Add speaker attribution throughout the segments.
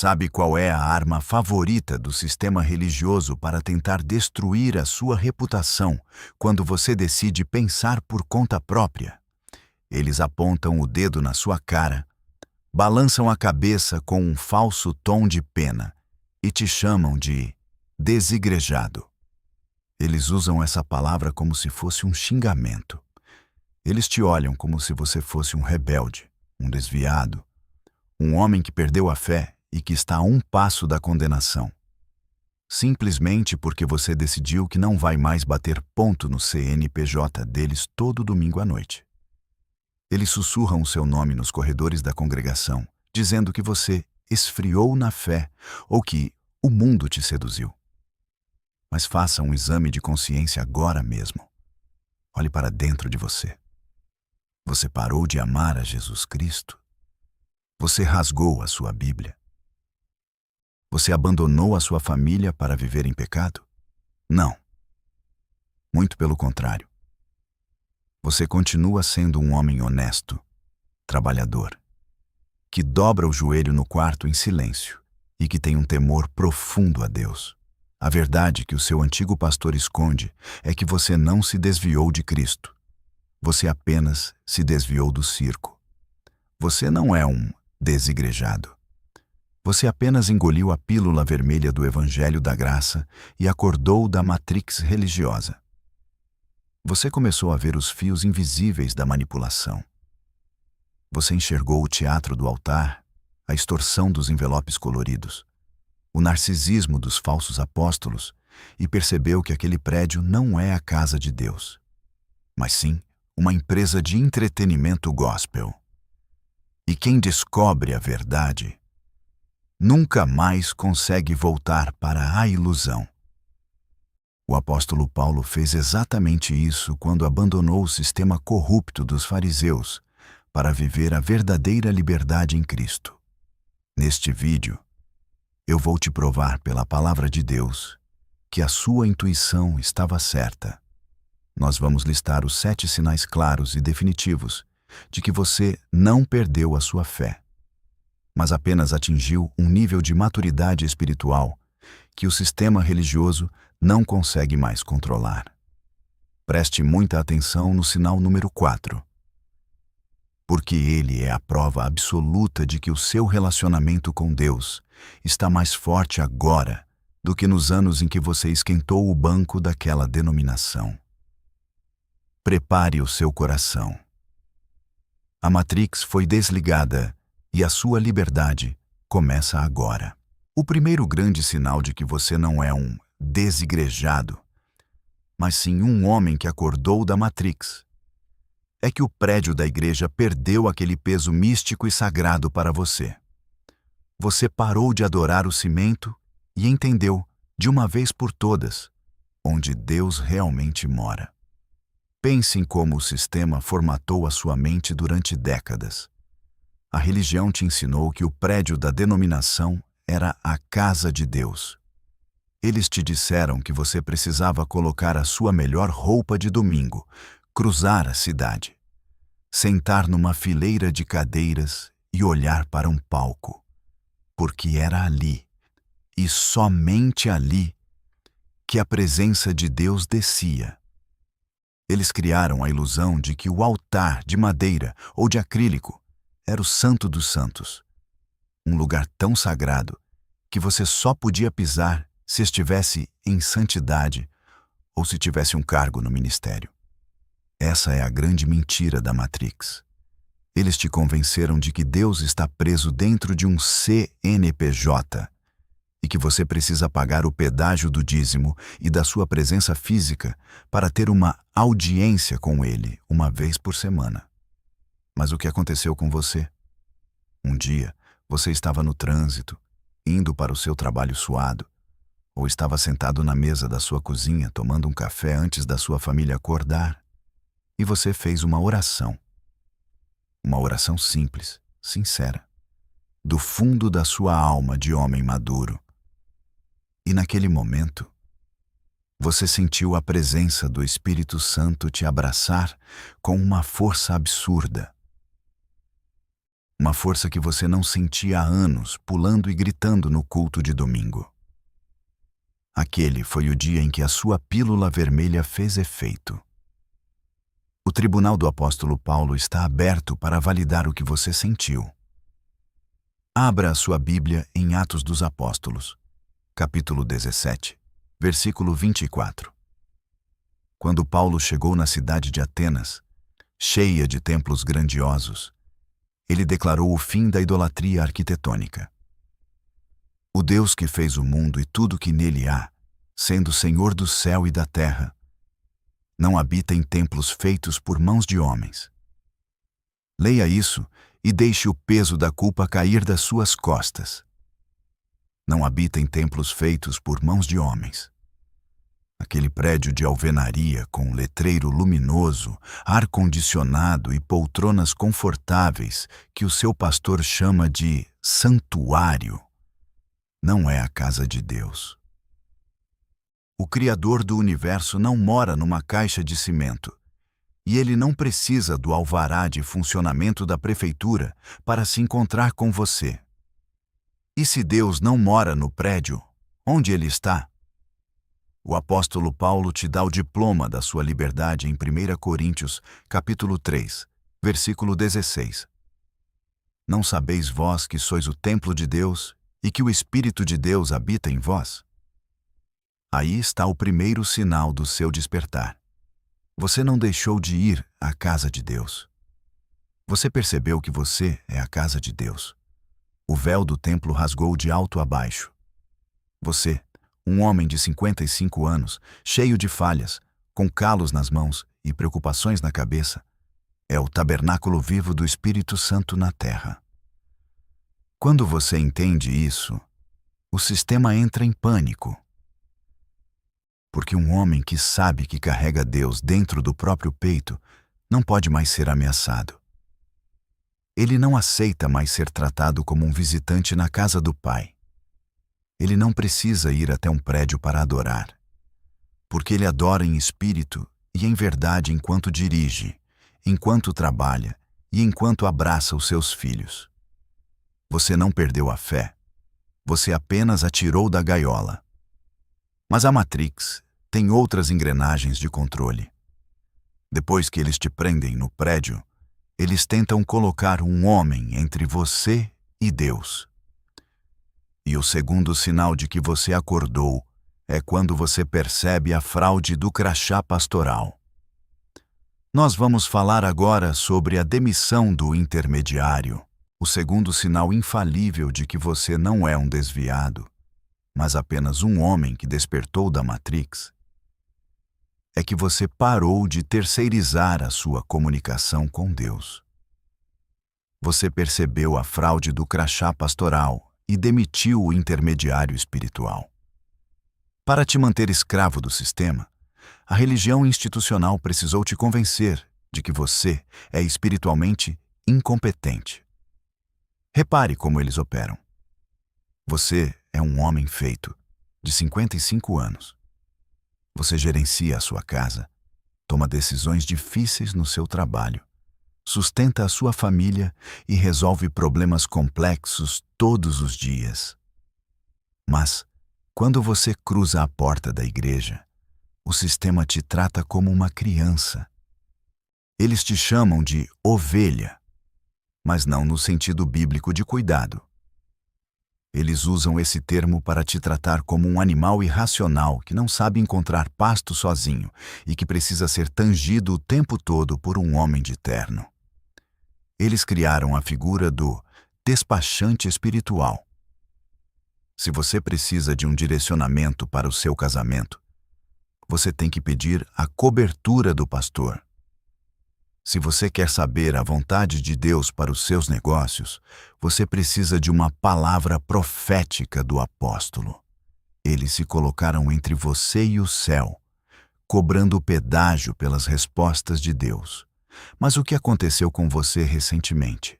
Speaker 1: Sabe qual é a arma favorita do sistema religioso para tentar destruir a sua reputação quando você decide pensar por conta própria? Eles apontam o dedo na sua cara, balançam a cabeça com um falso tom de pena e te chamam de desigrejado. Eles usam essa palavra como se fosse um xingamento. Eles te olham como se você fosse um rebelde, um desviado, um homem que perdeu a fé e que está a um passo da condenação. Simplesmente porque você decidiu que não vai mais bater ponto no CNPJ deles todo domingo à noite. Eles sussurram o seu nome nos corredores da congregação, dizendo que você esfriou na fé ou que o mundo te seduziu. Mas faça um exame de consciência agora mesmo. Olhe para dentro de você. Você parou de amar a Jesus Cristo? Você rasgou a sua Bíblia? Você abandonou a sua família para viver em pecado? Não. Muito pelo contrário. Você continua sendo um homem honesto, trabalhador, que dobra o joelho no quarto em silêncio e que tem um temor profundo a Deus. A verdade que o seu antigo pastor esconde é que você não se desviou de Cristo. Você apenas se desviou do circo. Você não é um desigrejado. Você apenas engoliu a pílula vermelha do Evangelho da Graça e acordou da matrix religiosa. Você começou a ver os fios invisíveis da manipulação. Você enxergou o teatro do altar, a extorsão dos envelopes coloridos, o narcisismo dos falsos apóstolos e percebeu que aquele prédio não é a casa de Deus, mas sim uma empresa de entretenimento gospel. E quem descobre a verdade nunca mais consegue voltar para a ilusão. O apóstolo Paulo fez exatamente isso quando abandonou o sistema corrupto dos fariseus para viver a verdadeira liberdade em Cristo. Neste vídeo, eu vou te provar pela palavra de Deus que a sua intuição estava certa. Nós vamos listar os 7 sinais claros e definitivos de que você não perdeu a sua fé, mas apenas atingiu um nível de maturidade espiritual que o sistema religioso não consegue mais controlar. Preste muita atenção no sinal número 4. Porque ele é a prova absoluta de que o seu relacionamento com Deus está mais forte agora do que nos anos em que você esquentou o banco daquela denominação. Prepare o seu coração. A Matrix foi desligada e a sua liberdade começa agora. O primeiro grande sinal de que você não é um desigrejado, mas sim um homem que acordou da Matrix, é que o prédio da igreja perdeu aquele peso místico e sagrado para você. Você parou de adorar o cimento e entendeu, de uma vez por todas, onde Deus realmente mora. Pense em como o sistema formatou a sua mente durante décadas. A religião te ensinou que o prédio da denominação era a casa de Deus. Eles te disseram que você precisava colocar a sua melhor roupa de domingo, cruzar a cidade, sentar numa fileira de cadeiras e olhar para um palco, porque era ali, e somente ali, que a presença de Deus descia. Eles criaram a ilusão de que o altar de madeira ou de acrílico era o Santo dos Santos, um lugar tão sagrado que você só podia pisar se estivesse em santidade ou se tivesse um cargo no ministério. Essa é a grande mentira da Matrix. Eles te convenceram de que Deus está preso dentro de um CNPJ e que você precisa pagar o pedágio do dízimo e da sua presença física para ter uma audiência com Ele uma vez por semana. Mas o que aconteceu com você? Um dia, você estava no trânsito, indo para o seu trabalho suado, ou estava sentado na mesa da sua cozinha tomando um café antes da sua família acordar, e você fez uma oração. Uma oração simples, sincera, do fundo da sua alma de homem maduro. E naquele momento, você sentiu a presença do Espírito Santo te abraçar com uma força absurda. Uma força que você não sentia há anos, pulando e gritando no culto de domingo. Aquele foi o dia em que a sua pílula vermelha fez efeito. O tribunal do apóstolo Paulo está aberto para validar o que você sentiu. Abra a sua Bíblia em Atos dos Apóstolos, capítulo 17, versículo 24. Quando Paulo chegou na cidade de Atenas, cheia de templos grandiosos, ele declarou o fim da idolatria arquitetônica. O Deus que fez o mundo e tudo que nele há, sendo Senhor do céu e da terra, não habita em templos feitos por mãos de homens. Leia isso e deixe o peso da culpa cair das suas costas. Não habita em templos feitos por mãos de homens. Aquele prédio de alvenaria com letreiro luminoso, ar-condicionado e poltronas confortáveis que o seu pastor chama de santuário, não é a casa de Deus. O Criador do universo não mora numa caixa de cimento, e ele não precisa do alvará de funcionamento da prefeitura para se encontrar com você. E se Deus não mora no prédio, onde ele está? O apóstolo Paulo te dá o diploma da sua liberdade em 1 Coríntios, capítulo 3, versículo 16. Não sabeis vós que sois o templo de Deus e que o Espírito de Deus habita em vós? Aí está o primeiro sinal do seu despertar. Você não deixou de ir à casa de Deus. Você percebeu que você é a casa de Deus. O véu do templo rasgou de alto a baixo. Você, um homem de 55 anos, cheio de falhas, com calos nas mãos e preocupações na cabeça, é o tabernáculo vivo do Espírito Santo na terra. Quando você entende isso, o sistema entra em pânico. Porque um homem que sabe que carrega Deus dentro do próprio peito não pode mais ser ameaçado. Ele não aceita mais ser tratado como um visitante na casa do Pai. Ele não precisa ir até um prédio para adorar, porque ele adora em espírito e em verdade enquanto dirige, enquanto trabalha e enquanto abraça os seus filhos. Você não perdeu a fé, você apenas a tirou da gaiola. Mas a Matrix tem outras engrenagens de controle. Depois que eles te prendem no prédio, eles tentam colocar um homem entre você e Deus. E o segundo sinal de que você acordou é quando você percebe a fraude do crachá pastoral. Nós vamos falar agora sobre a demissão do intermediário, o segundo sinal infalível de que você não é um desviado, mas apenas um homem que despertou da Matrix. É que você parou de terceirizar a sua comunicação com Deus. Você percebeu a fraude do crachá pastoral e demitiu o intermediário espiritual. Para te manter escravo do sistema, a religião institucional precisou te convencer de que você é espiritualmente incompetente. Repare como eles operam. Você é um homem feito, de 55 anos. Você gerencia a sua casa, toma decisões difíceis no seu trabalho, sustenta a sua família e resolve problemas complexos todos os dias. Mas, quando você cruza a porta da igreja, o sistema te trata como uma criança. Eles te chamam de ovelha, mas não no sentido bíblico de cuidado. Eles usam esse termo para te tratar como um animal irracional que não sabe encontrar pasto sozinho e que precisa ser tangido o tempo todo por um homem de terno. Eles criaram a figura do despachante espiritual. Se você precisa de um direcionamento para o seu casamento, você tem que pedir a cobertura do pastor. Se você quer saber a vontade de Deus para os seus negócios, você precisa de uma palavra profética do apóstolo. Eles se colocaram entre você e o céu, cobrando pedágio pelas respostas de Deus. Mas o que aconteceu com você recentemente?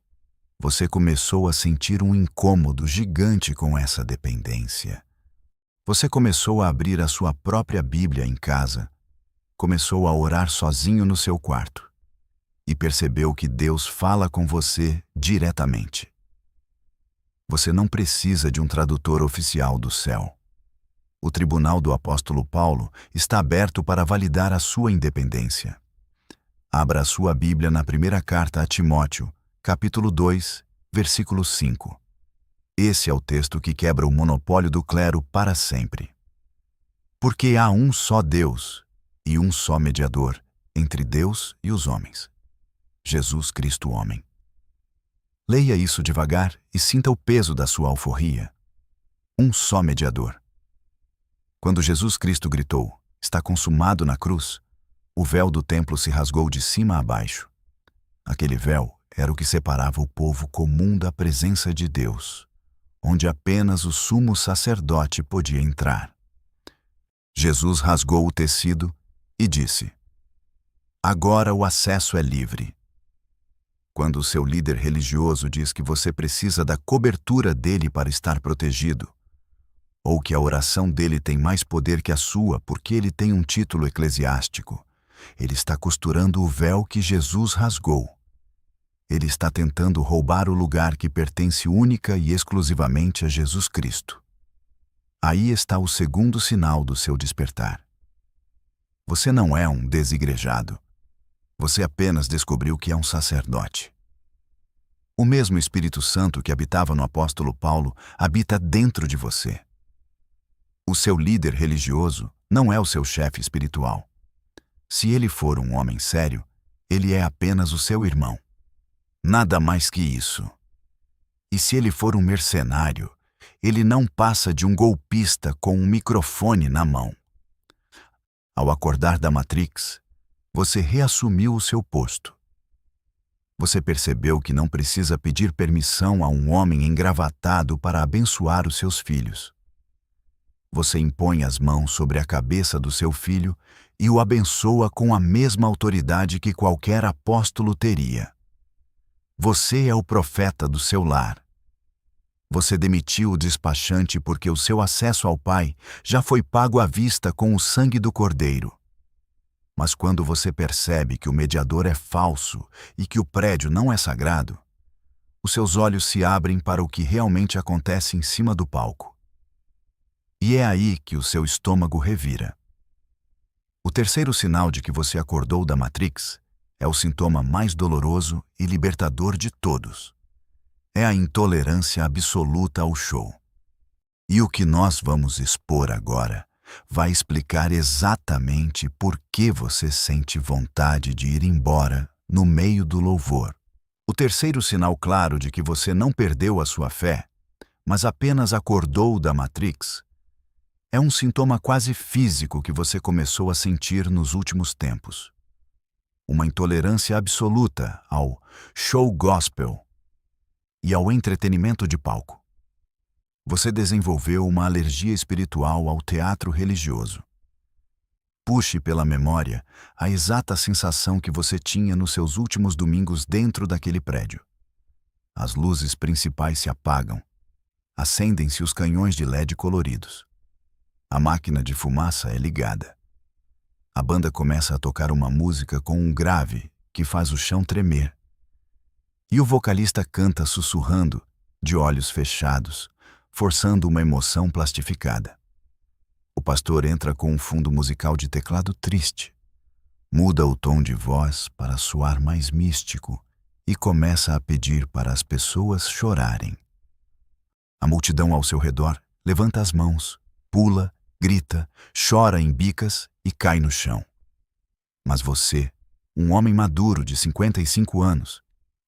Speaker 1: Você começou a sentir um incômodo gigante com essa dependência. Você começou a abrir a sua própria Bíblia em casa, começou a orar sozinho no seu quarto. e percebeu que Deus fala com você diretamente. Você não precisa de um tradutor oficial do céu. O tribunal do apóstolo Paulo está aberto para validar a sua independência. Abra a sua Bíblia na primeira carta a Timóteo, capítulo 2, versículo 5. Esse é o texto que quebra o monopólio do clero para sempre. Porque há um só Deus e um só mediador entre Deus e os homens, Jesus Cristo homem. Leia isso devagar e sinta o peso da sua alforria. Um só mediador. Quando Jesus Cristo gritou, "Está consumado" na cruz, o véu do templo se rasgou de cima a baixo. Aquele véu era o que separava o povo comum da presença de Deus, onde apenas o sumo sacerdote podia entrar. Jesus rasgou o tecido e disse: "Agora o acesso é livre." Quando o seu líder religioso diz que você precisa da cobertura dele para estar protegido, ou que a oração dele tem mais poder que a sua porque ele tem um título eclesiástico, ele está costurando o véu que Jesus rasgou. Ele está tentando roubar o lugar que pertence única e exclusivamente a Jesus Cristo. Aí está o segundo sinal do seu despertar. Você não é um desigrejado. Você apenas descobriu que é um sacerdote. O mesmo Espírito Santo que habitava no apóstolo Paulo habita dentro de você. O seu líder religioso não é o seu chefe espiritual. Se ele for um homem sério, ele é apenas o seu irmão. Nada mais que isso. E se ele for um mercenário, ele não passa de um golpista com um microfone na mão. Ao acordar da Matrix, você reassumiu o seu posto. Você percebeu que não precisa pedir permissão a um homem engravatado para abençoar os seus filhos. Você impõe as mãos sobre a cabeça do seu filho e o abençoa com a mesma autoridade que qualquer apóstolo teria. Você é o profeta do seu lar. Você demitiu o despachante porque o seu acesso ao Pai já foi pago à vista com o sangue do Cordeiro. Mas quando você percebe que o mediador é falso e que o prédio não é sagrado, os seus olhos se abrem para o que realmente acontece em cima do palco. E é aí que o seu estômago revira. O terceiro sinal de que você acordou da Matrix é o sintoma mais doloroso e libertador de todos. É a intolerância absoluta ao show. E o que nós vamos expor agora vai explicar exatamente por que você sente vontade de ir embora no meio do louvor. O terceiro sinal claro de que você não perdeu a sua fé, mas apenas acordou da Matrix, é um sintoma quase físico que você começou a sentir nos últimos tempos. Uma intolerância absoluta ao show gospel e ao entretenimento de palco. Você desenvolveu uma alergia espiritual ao teatro religioso. Puxe pela memória a exata sensação que você tinha nos seus últimos domingos dentro daquele prédio. As luzes principais se apagam. Acendem-se os canhões de LED coloridos. A máquina de fumaça é ligada. A banda começa a tocar uma música com um grave que faz o chão tremer. E o vocalista canta sussurrando, de olhos fechados, forçando uma emoção plastificada. O pastor entra com um fundo musical de teclado triste, muda o tom de voz para soar mais místico e começa a pedir para as pessoas chorarem. A multidão ao seu redor levanta as mãos, pula, grita, chora em bicas e cai no chão. Mas você, um homem maduro de 55 anos,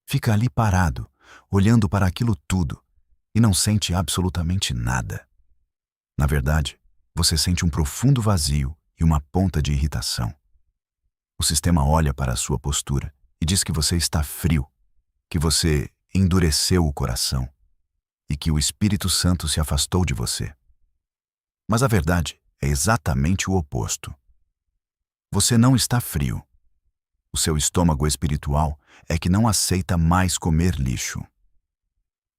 Speaker 1: fica ali parado, olhando para aquilo tudo, e não sente absolutamente nada. Na verdade, você sente um profundo vazio e uma ponta de irritação. O sistema olha para a sua postura e diz que você está frio, que você endureceu o coração e que o Espírito Santo se afastou de você. Mas a verdade é exatamente o oposto. Você não está frio. O seu estômago espiritual é que não aceita mais comer lixo.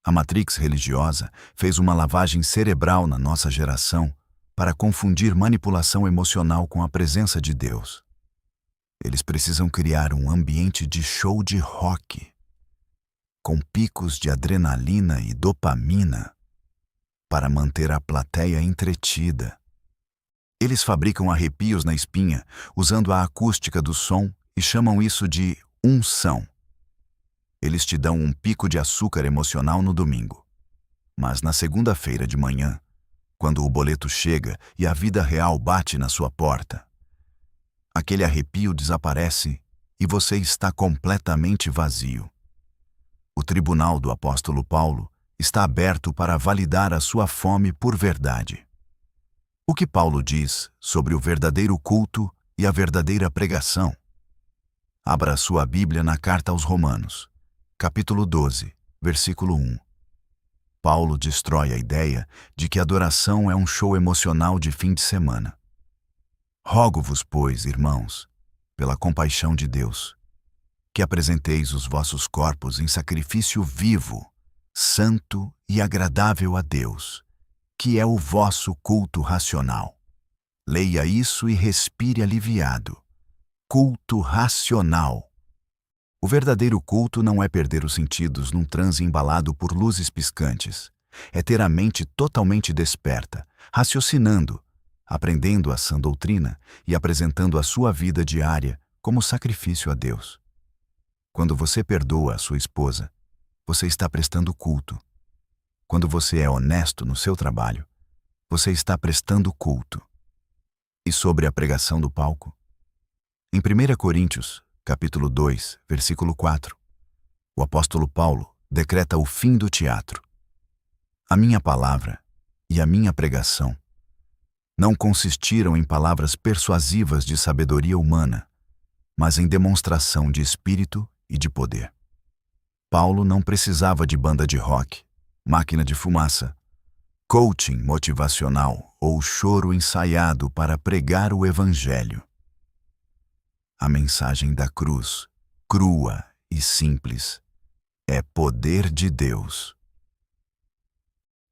Speaker 1: A Matrix religiosa fez uma lavagem cerebral na nossa geração para confundir manipulação emocional com a presença de Deus. Eles precisam criar um ambiente de show de rock, com picos de adrenalina e dopamina, para manter a plateia entretida. Eles fabricam arrepios na espinha, usando a acústica do som e chamam isso de unção. Eles te dão um pico de açúcar emocional no domingo. Mas na segunda-feira de manhã, quando o boleto chega e a vida real bate na sua porta, aquele arrepio desaparece e você está completamente vazio. O tribunal do apóstolo Paulo está aberto para validar a sua fome por verdade. O que Paulo diz sobre o verdadeiro culto e a verdadeira pregação? Abra sua Bíblia na Carta aos Romanos, capítulo 12, versículo 1. Paulo destrói a ideia de que a adoração é um show emocional de fim de semana. Rogo-vos, pois, irmãos, pela compaixão de Deus, que apresenteis os vossos corpos em sacrifício vivo, santo e agradável a Deus, que é o vosso culto racional. Leia isso e respire aliviado. Culto racional. O verdadeiro culto não é perder os sentidos num transe embalado por luzes piscantes. É ter a mente totalmente desperta, raciocinando, aprendendo a sã doutrina e apresentando a sua vida diária como sacrifício a Deus. Quando você perdoa a sua esposa, você está prestando culto. Quando você é honesto no seu trabalho, você está prestando culto. E sobre a pregação do palco? Em 1 Coríntios, capítulo 2, versículo 4, o apóstolo Paulo decreta o fim do teatro. A minha palavra e a minha pregação não consistiram em palavras persuasivas de sabedoria humana, mas em demonstração de espírito e de poder. Paulo não precisava de banda de rock, máquina de fumaça, coaching motivacional ou choro ensaiado para pregar o evangelho. A mensagem da cruz, crua e simples, é poder de Deus.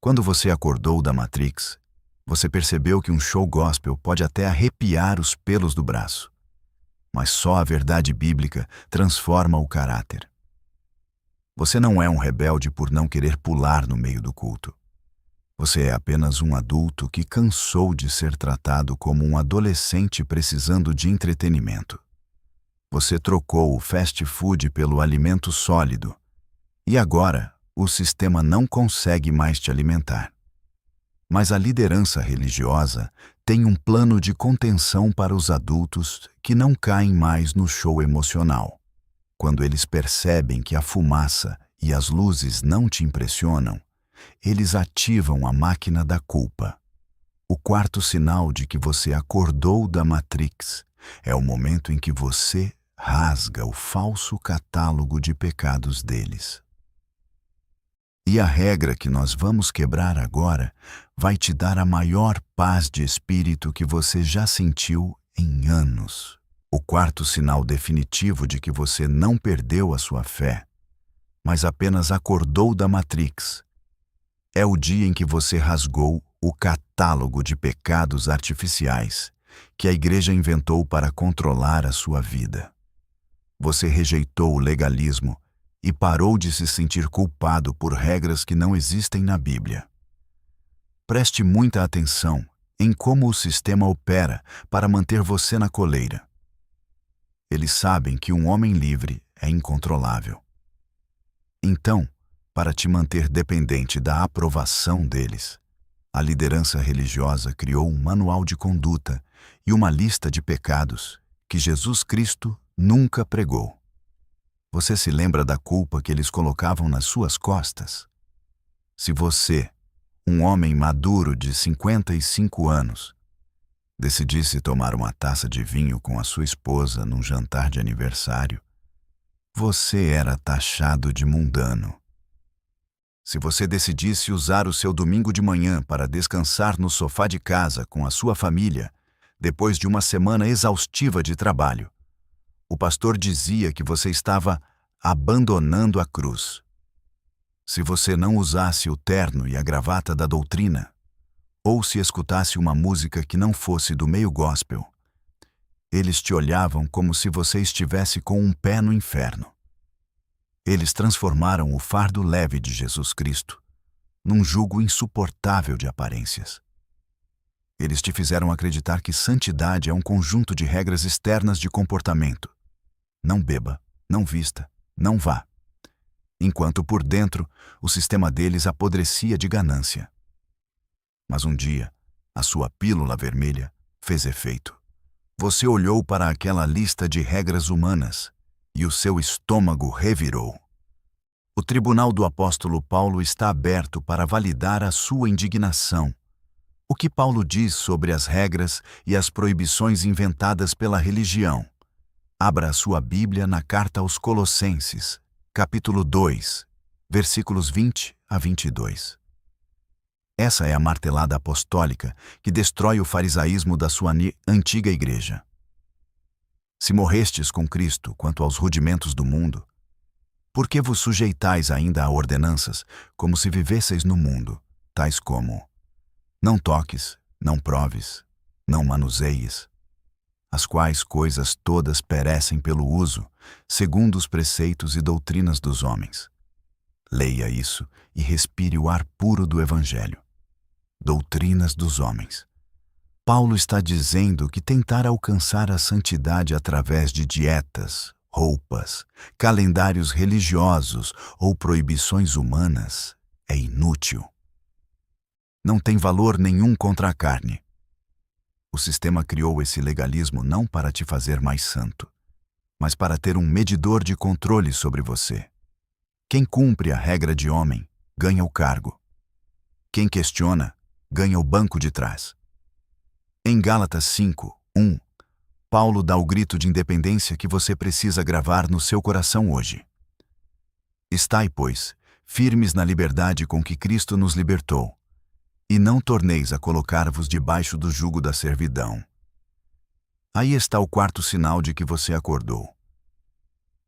Speaker 1: Quando você acordou da Matrix, você percebeu que um show gospel pode até arrepiar os pelos do braço, mas só a verdade bíblica transforma o caráter. Você não é um rebelde por não querer pular no meio do culto. Você é apenas um adulto que cansou de ser tratado como um adolescente precisando de entretenimento. Você trocou o fast food pelo alimento sólido e agora o sistema não consegue mais te alimentar. Mas a liderança religiosa tem um plano de contenção para os adultos que não caem mais no show emocional. Quando eles percebem que a fumaça e as luzes não te impressionam, eles ativam a máquina da culpa. O quarto sinal de que você acordou da Matrix é o momento em que você rasga o falso catálogo de pecados deles. E a regra que nós vamos quebrar agora vai te dar a maior paz de espírito que você já sentiu em anos. O quarto sinal definitivo de que você não perdeu a sua fé, mas apenas acordou da Matrix, é o dia em que você rasgou o catálogo de pecados artificiais que a igreja inventou para controlar a sua vida. Você rejeitou o legalismo e parou de se sentir culpado por regras que não existem na Bíblia. Preste muita atenção em como o sistema opera para manter você na coleira. Eles sabem que um homem livre é incontrolável. Então, para te manter dependente da aprovação deles, a liderança religiosa criou um manual de conduta e uma lista de pecados que Jesus Cristo nunca pregou. Você se lembra da culpa que eles colocavam nas suas costas? Se você, um homem maduro de 55 anos, decidisse tomar uma taça de vinho com a sua esposa num jantar de aniversário, você era taxado de mundano. Se você decidisse usar o seu domingo de manhã para descansar no sofá de casa com a sua família, depois de uma semana exaustiva de trabalho, o pastor dizia que você estava abandonando a cruz. Se você não usasse o terno e a gravata da doutrina, ou se escutasse uma música que não fosse do meio gospel, Eles te olhavam como se você estivesse com um pé no inferno. Eles transformaram o fardo leve de Jesus Cristo num jugo insuportável de aparências. Eles te fizeram acreditar que santidade é um conjunto de regras externas de comportamento. Não beba, não vista, não vá. Enquanto por dentro, o sistema deles apodrecia de ganância. Mas um dia, a sua pílula vermelha fez efeito. Você olhou para aquela lista de regras humanas e o seu estômago revirou. O tribunal do apóstolo Paulo está aberto para validar a sua indignação. O que Paulo diz sobre as regras e as proibições inventadas pela religião? Abra a sua Bíblia na carta aos Colossenses, capítulo 2, versículos 20 a 22. Essa é a martelada apostólica que destrói o farisaísmo da sua antiga igreja. Se morrestes com Cristo quanto aos rudimentos do mundo, por que vos sujeitais ainda a ordenanças como se vivesseis no mundo, tais como: não toques, não proves, não manuseies, as quais coisas todas perecem pelo uso, segundo os preceitos e doutrinas dos homens. Leia isso e respire o ar puro do Evangelho. Doutrinas dos homens. Paulo está dizendo que tentar alcançar a santidade através de dietas, roupas, calendários religiosos ou proibições humanas é inútil. Não tem valor nenhum contra a carne. O sistema criou esse legalismo não para te fazer mais santo, mas para ter um medidor de controle sobre você. Quem cumpre a regra de homem, ganha o cargo. Quem questiona, ganha o banco de trás. Em Gálatas 5:1, Paulo dá o grito de independência que você precisa gravar no seu coração hoje. Estai, pois, firmes na liberdade com que Cristo nos libertou, e não torneis a colocar-vos debaixo do jugo da servidão. Aí está o quarto sinal de que você acordou.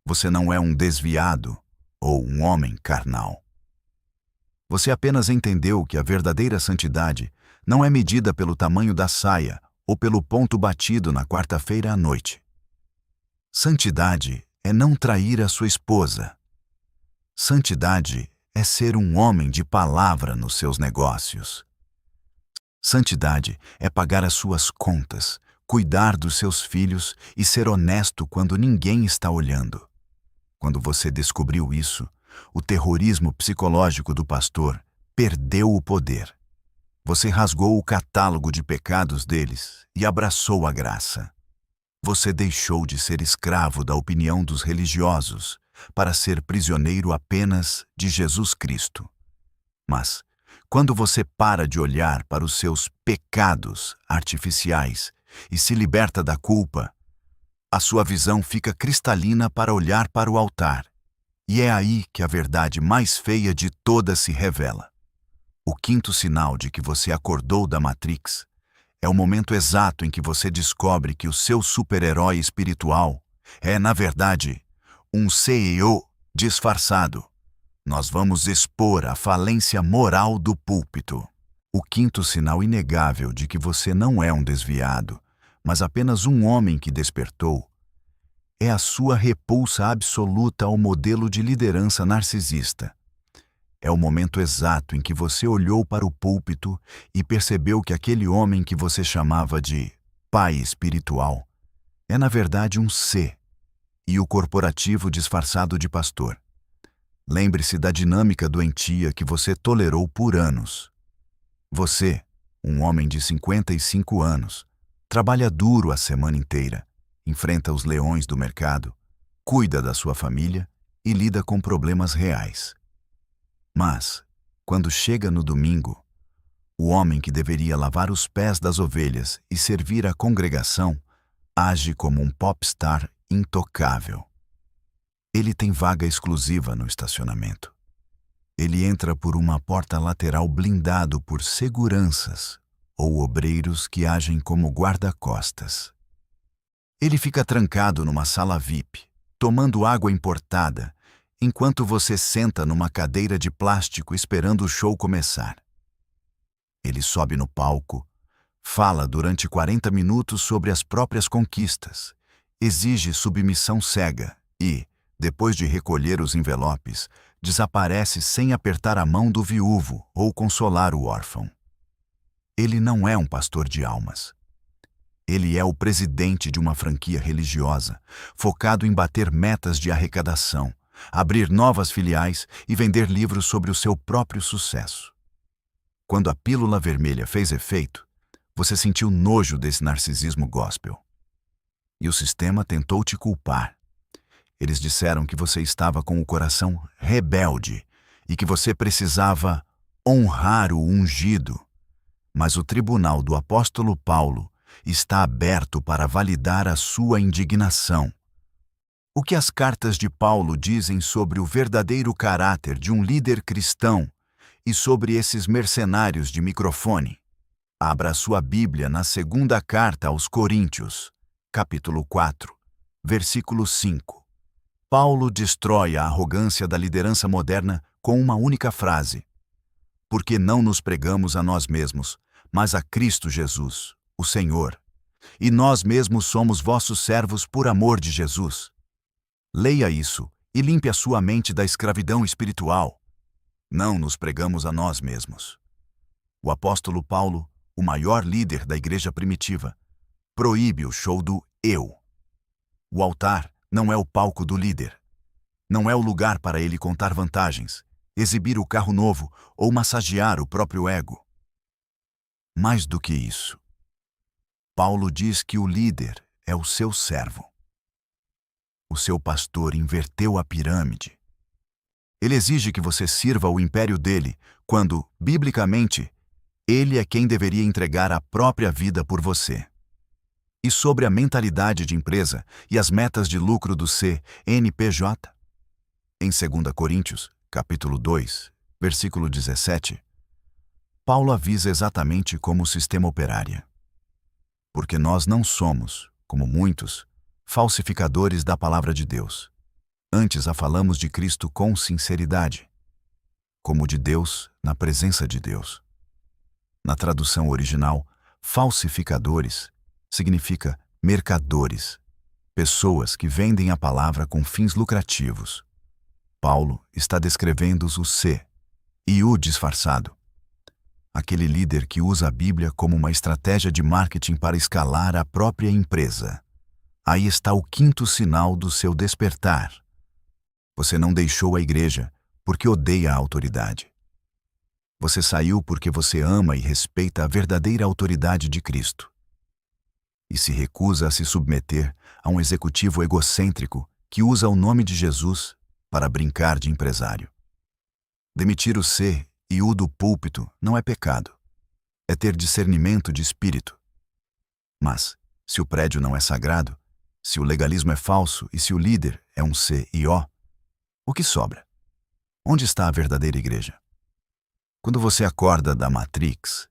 Speaker 1: Você não é um desviado ou um homem carnal. Você apenas entendeu que a verdadeira santidade não é medida pelo tamanho da saia ou pelo ponto batido na quarta-feira à noite. Santidade é não trair a sua esposa. Santidade é ser um homem de palavra nos seus negócios. Santidade é pagar as suas contas, cuidar dos seus filhos e ser honesto quando ninguém está olhando. Quando você descobriu isso, o terrorismo psicológico do pastor perdeu o poder. Você rasgou o catálogo de pecados deles e abraçou a graça. Você deixou de ser escravo da opinião dos religiosos para ser prisioneiro apenas de Jesus Cristo. Mas, quando você para de olhar para os seus pecados artificiais e se liberta da culpa, a sua visão fica cristalina para olhar para o altar. E é aí que a verdade mais feia de todas se revela. O quinto sinal de que você acordou da Matrix é o momento exato em que você descobre que o seu super-herói espiritual é, na verdade, um CEO disfarçado. Nós vamos expor a falência moral do púlpito. O quinto sinal inegável de que você não é um desviado, mas apenas um homem que despertou, é a sua repulsa absoluta ao modelo de liderança narcisista. É o momento exato em que você olhou para o púlpito e percebeu que aquele homem que você chamava de pai espiritual é, na verdade, um C, e o corporativo disfarçado de pastor. Lembre-se da dinâmica doentia que você tolerou por anos. Você, um homem de 55 anos, trabalha duro a semana inteira, enfrenta os leões do mercado, cuida da sua família e lida com problemas reais. Mas, quando chega no domingo, o homem que deveria lavar os pés das ovelhas e servir à congregação age como um popstar intocável. Ele tem vaga exclusiva no estacionamento. Ele entra por uma porta lateral blindado por seguranças ou obreiros que agem como guarda-costas. Ele fica trancado numa sala VIP, tomando água importada, enquanto você senta numa cadeira de plástico esperando o show começar. Ele sobe no palco, Fala durante 40 minutos sobre as próprias conquistas, exige submissão cega e, depois de recolher os envelopes, desaparece sem apertar a mão do viúvo ou consolar o órfão. Ele não é um pastor de almas. Ele é o presidente de uma franquia religiosa, focado em bater metas de arrecadação, abrir novas filiais e vender livros sobre o seu próprio sucesso. Quando a pílula vermelha fez efeito, você sentiu nojo desse narcisismo gospel. E o sistema tentou te culpar. Eles disseram que você estava com o coração rebelde e que você precisava honrar o ungido. Mas o tribunal do apóstolo Paulo está aberto para validar a sua indignação. O que as cartas de Paulo dizem sobre o verdadeiro caráter de um líder cristão e sobre esses mercenários de microfone? Abra a sua Bíblia na segunda carta aos Coríntios, capítulo 4, versículo 5. Paulo destrói a arrogância da liderança moderna com uma única frase: porque não nos pregamos a nós mesmos, mas a Cristo Jesus, o Senhor. E nós mesmos somos vossos servos por amor de Jesus. Leia isso e limpe a sua mente da escravidão espiritual. Não nos pregamos a nós mesmos. O apóstolo Paulo, o maior líder da igreja primitiva, proíbe o show do eu. O altar não é o palco do líder. Não é o lugar para ele contar vantagens, exibir o carro novo ou massagear o próprio ego. Mais do que isso, Paulo diz que o líder é o seu servo. O seu pastor inverteu a pirâmide. Ele exige que você sirva o império dele, quando, biblicamente, ele é quem deveria entregar a própria vida por você. E sobre a mentalidade de empresa e as metas de lucro do CNPJ? Em 2 Coríntios, capítulo 2, versículo 17, Paulo avisa exatamente como o sistema operaria. Porque nós não somos, como muitos, falsificadores da palavra de Deus. Antes a falamos de Cristo com sinceridade, como de Deus na presença de Deus. Na tradução original, falsificadores significa mercadores, pessoas que vendem a palavra com fins lucrativos. Paulo está descrevendo o C e o disfarçado. Aquele líder que usa a Bíblia como uma estratégia de marketing para escalar a própria empresa. Aí está o quinto sinal do seu despertar. Você não deixou a igreja porque odeia a autoridade. Você saiu porque você ama e respeita a verdadeira autoridade de Cristo. E se recusa a se submeter a um executivo egocêntrico que usa o nome de Jesus para brincar de empresário. Demitir o C e o do púlpito não é pecado. É ter discernimento de espírito. Mas, se o prédio não é sagrado, se o legalismo é falso e se o líder é um CEO, o que sobra? Onde está a verdadeira igreja? Quando você acorda da Matrix,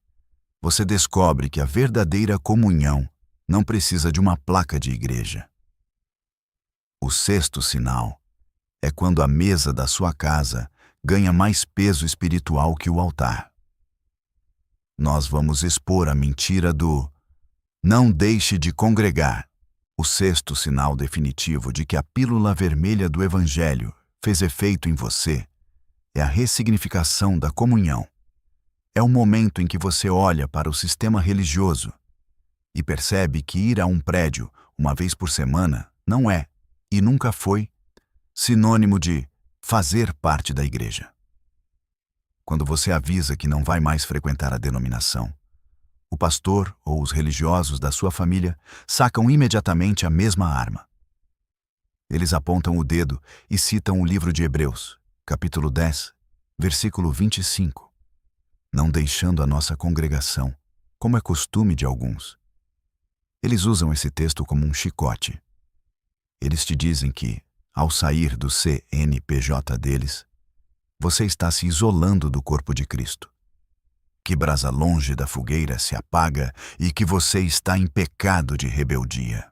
Speaker 1: você descobre que a verdadeira comunhão não precisa de uma placa de igreja. O sexto sinal é quando a mesa da sua casa ganha mais peso espiritual que o altar. Nós vamos expor a mentira do não deixe de congregar. O sexto sinal definitivo de que a pílula vermelha do Evangelho fez efeito em você é a ressignificação da comunhão. É o momento em que você olha para o sistema religioso e percebe que ir a um prédio uma vez por semana não é, e nunca foi, sinônimo de fazer parte da igreja. Quando você avisa que não vai mais frequentar a denominação, o pastor ou os religiosos da sua família sacam imediatamente a mesma arma. Eles apontam o dedo e citam o livro de Hebreus, capítulo 10, versículo 25. Não deixando a nossa congregação, como é costume de alguns. Eles usam esse texto como um chicote. Eles te dizem que, ao sair do CNPJ deles, você está se isolando do corpo de Cristo. Que brasa longe da fogueira se apaga e que você está em pecado de rebeldia.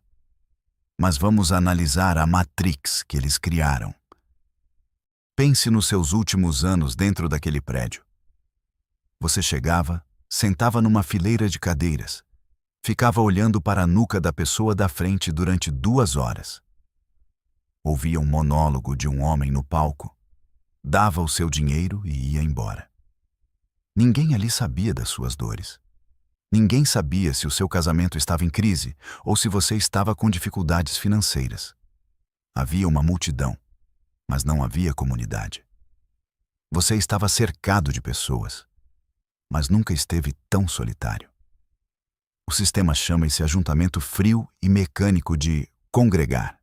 Speaker 1: Mas vamos analisar a matrix que eles criaram. Pense nos seus últimos anos dentro daquele prédio. Você chegava, sentava numa fileira de cadeiras, Ficava olhando para a nuca da pessoa da frente durante 2 horas. Ouvia um monólogo de um homem no palco, dava o seu dinheiro e ia embora. Ninguém ali sabia das suas dores. Ninguém sabia se o seu casamento estava em crise ou se você estava com dificuldades financeiras. Havia uma multidão, mas não havia comunidade. Você estava cercado de pessoas, mas nunca esteve tão solitário. O sistema chama esse ajuntamento frio e mecânico de congregar.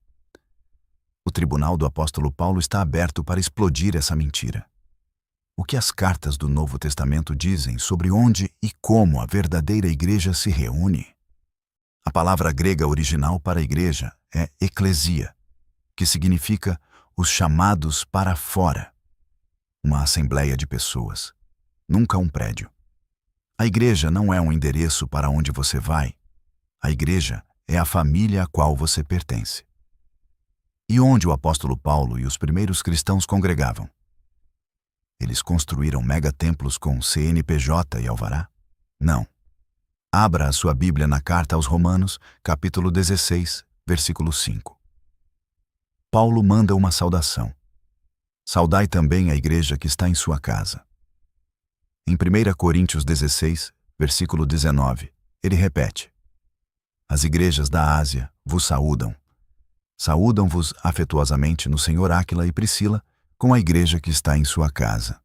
Speaker 1: O tribunal do apóstolo Paulo está aberto para explodir essa mentira. O que as cartas do Novo Testamento dizem sobre onde e como a verdadeira igreja se reúne? A palavra grega original para igreja é eclesia, que significa os chamados para fora. Uma assembleia de pessoas, nunca um prédio. A igreja não é um endereço para onde você vai. A igreja é a família a qual você pertence. E onde o apóstolo Paulo e os primeiros cristãos congregavam? Eles construíram megatemplos com CNPJ e alvará? Não. Abra a sua Bíblia na carta aos Romanos, capítulo 16, versículo 5. Paulo manda uma saudação. Saudai também a igreja que está em sua casa. Em 1 Coríntios 16, versículo 19, ele repete: As igrejas da Ásia vos saúdam. Saúdam-vos afetuosamente no Senhor Áquila e Priscila, com a igreja que está em sua casa.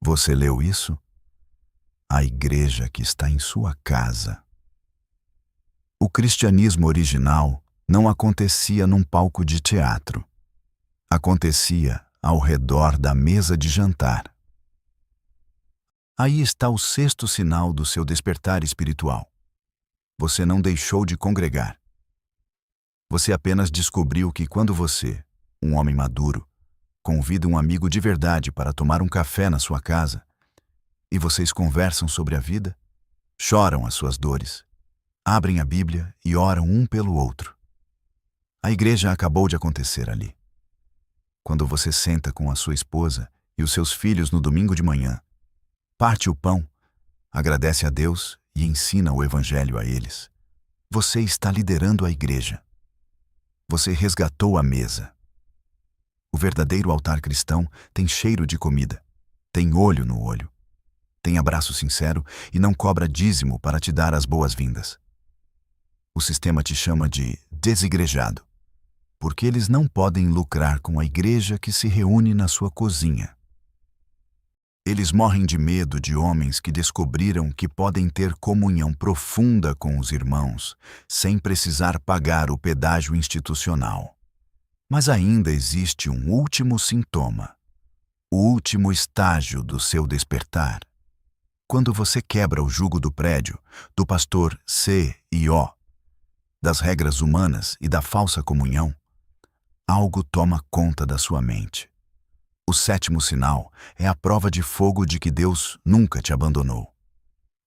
Speaker 1: Você leu isso? A igreja que está em sua casa. O cristianismo original não acontecia num palco de teatro. Acontecia ao redor da mesa de jantar. Aí está o 6º sinal do seu despertar espiritual. Você não deixou de congregar. Você apenas descobriu que quando você, um homem maduro, convida um amigo de verdade para tomar um café na sua casa, e vocês conversam sobre a vida, choram as suas dores, abrem a Bíblia e oram um pelo outro. A igreja acabou de acontecer ali. Quando você senta com a sua esposa e os seus filhos no domingo de manhã, parte o pão, agradece a Deus e ensina o Evangelho a eles. Você está liderando a igreja. Você resgatou a mesa. O verdadeiro altar cristão tem cheiro de comida, tem olho no olho, tem abraço sincero e não cobra dízimo para te dar as boas-vindas. O sistema te chama de desigrejado, porque eles não podem lucrar com a igreja que se reúne na sua cozinha. Eles morrem de medo de homens que descobriram que podem ter comunhão profunda com os irmãos, sem precisar pagar o pedágio institucional. Mas ainda existe um último sintoma, o último estágio do seu despertar. Quando você quebra o jugo do prédio, do pastor C e O, das regras humanas e da falsa comunhão, algo toma conta da sua mente. O 7º sinal é a prova de fogo de que Deus nunca te abandonou.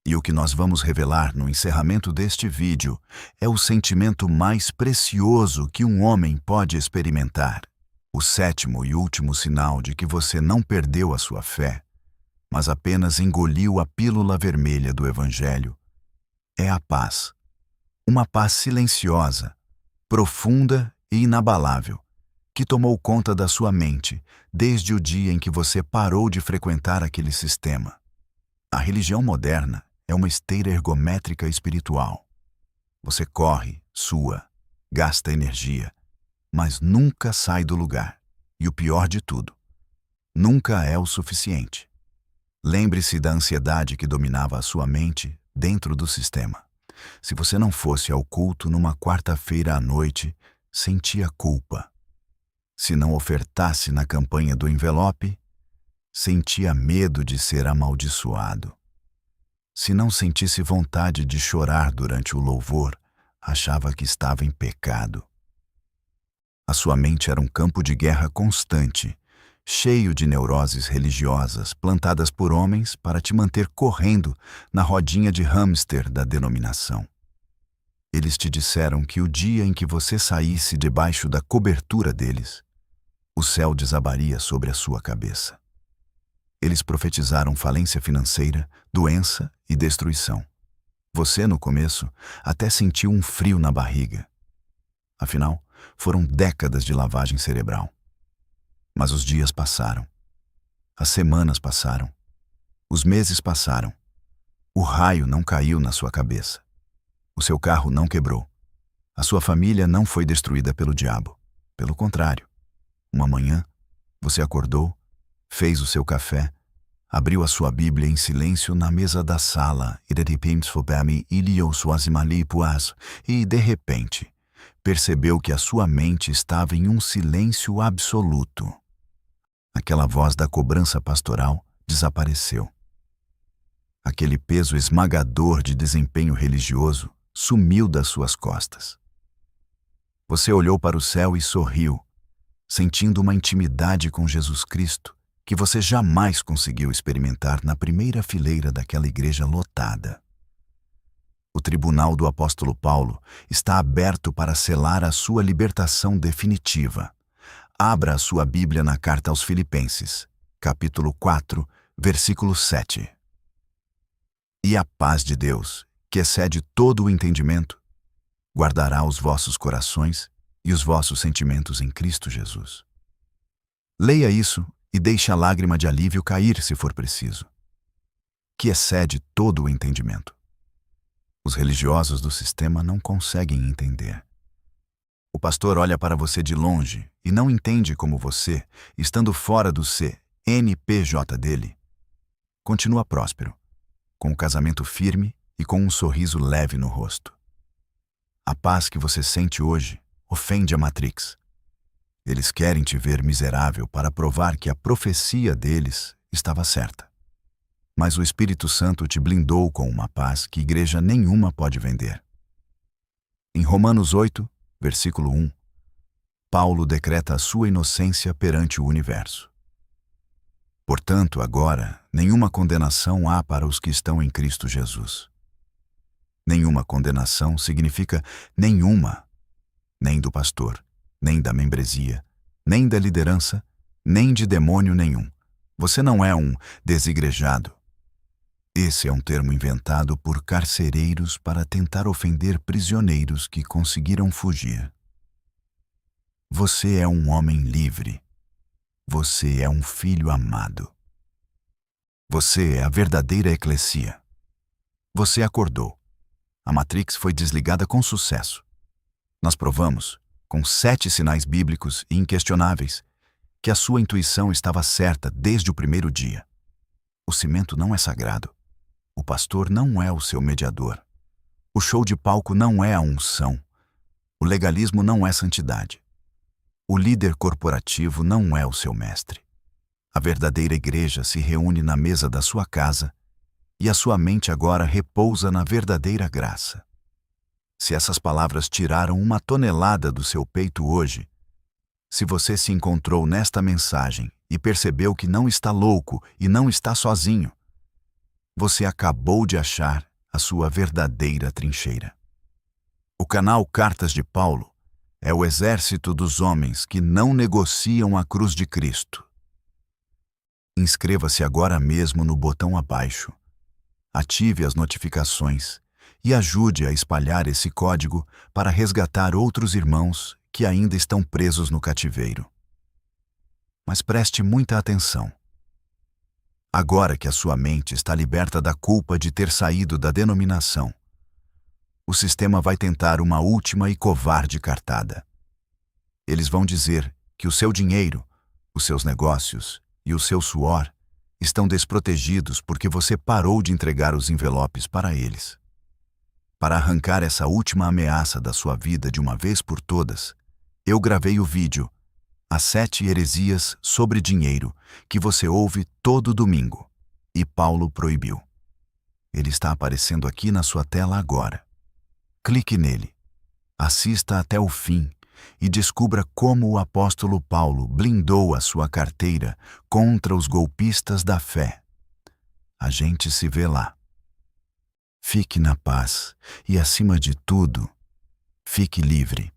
Speaker 1: E o que nós vamos revelar no encerramento deste vídeo é o sentimento mais precioso que um homem pode experimentar. O 7º e último sinal de que você não perdeu a sua fé, mas apenas engoliu a pílula vermelha do Evangelho, é a paz. Uma paz silenciosa, profunda e inabalável, que tomou conta da sua mente desde o dia em que você parou de frequentar aquele sistema. A religião moderna é uma esteira ergométrica espiritual. Você corre, sua, gasta energia, mas nunca sai do lugar. E o pior de tudo, nunca é o suficiente. Lembre-se da ansiedade que dominava a sua mente dentro do sistema. Se você não fosse ao culto numa quarta-feira à noite, sentia culpa. Se não ofertasse na campanha do envelope, sentia medo de ser amaldiçoado. Se não sentisse vontade de chorar durante o louvor, achava que estava em pecado. A sua mente era um campo de guerra constante, cheio de neuroses religiosas plantadas por homens para te manter correndo na rodinha de hamster da denominação. Eles te disseram que o dia em que você saísse debaixo da cobertura deles, o céu desabaria sobre a sua cabeça. Eles profetizaram falência financeira, doença e destruição. Você, no começo, até sentiu um frio na barriga. Afinal, foram décadas de lavagem cerebral. Mas os dias passaram. As semanas passaram. Os meses passaram. O raio não caiu na sua cabeça. O seu carro não quebrou. A sua família não foi destruída pelo diabo. Pelo contrário. Uma manhã, você acordou, fez o seu café, abriu a sua Bíblia em silêncio na mesa da sala e, de repente, percebeu que a sua mente estava em um silêncio absoluto. Aquela voz da cobrança pastoral desapareceu. Aquele peso esmagador de desempenho religioso sumiu das suas costas. Você olhou para o céu e sorriu, sentindo uma intimidade com Jesus Cristo que você jamais conseguiu experimentar na primeira fileira daquela igreja lotada. O tribunal do apóstolo Paulo está aberto para selar a sua libertação definitiva. Abra a sua Bíblia na carta aos Filipenses, capítulo 4, versículo 7. E a paz de Deus, que excede todo o entendimento, guardará os vossos corações e os vossos sentimentos em Cristo Jesus. Leia isso e deixe a lágrima de alívio cair se for preciso. Que excede todo o entendimento. Os religiosos do sistema não conseguem entender. O pastor olha para você de longe e não entende como você, estando fora do CNPJ dele, continua próspero, com o casamento firme e com um sorriso leve no rosto. A paz que você sente hoje ofende a Matrix. Eles querem te ver miserável para provar que a profecia deles estava certa. Mas o Espírito Santo te blindou com uma paz que igreja nenhuma pode vender. Em Romanos 8, versículo 1, Paulo decreta a sua inocência perante o universo. Portanto, agora, nenhuma condenação há para os que estão em Cristo Jesus. Nenhuma condenação significa nenhuma, nem do pastor, nem da membresia, nem da liderança, nem de demônio nenhum. Você não é um desigrejado. Esse é um termo inventado por carcereiros para tentar ofender prisioneiros que conseguiram fugir. Você é um homem livre. Você é um filho amado. Você é a verdadeira eclesia. Você acordou. A Matrix foi desligada com sucesso. Nós provamos, com 7 sinais bíblicos e inquestionáveis, que a sua intuição estava certa desde o primeiro dia. O cimento não é sagrado. O pastor não é o seu mediador. O show de palco não é a unção. O legalismo não é santidade. O líder corporativo não é o seu mestre. A verdadeira igreja se reúne na mesa da sua casa e a sua mente agora repousa na verdadeira graça. Se essas palavras tiraram uma tonelada do seu peito hoje, se você se encontrou nesta mensagem e percebeu que não está louco e não está sozinho, você acabou de achar a sua verdadeira trincheira. O canal Cartas de Paulo é o exército dos homens que não negociam a cruz de Cristo. Inscreva-se agora mesmo no botão abaixo. Ative as notificações e ajude a espalhar esse código para resgatar outros irmãos que ainda estão presos no cativeiro. Mas preste muita atenção. Agora que a sua mente está liberta da culpa de ter saído da denominação, o sistema vai tentar uma última e covarde cartada. Eles vão dizer que o seu dinheiro, os seus negócios e o seu suor estão desprotegidos porque você parou de entregar os envelopes para eles. Para arrancar essa última ameaça da sua vida de uma vez por todas, eu gravei o vídeo As 7 heresias sobre dinheiro, que você ouve todo domingo, e Paulo proibiu. Ele está aparecendo aqui na sua tela agora. Clique nele, assista até o fim e descubra como o apóstolo Paulo blindou a sua carteira contra os golpistas da fé. A gente se vê lá. Fique na paz e, acima de tudo, fique livre.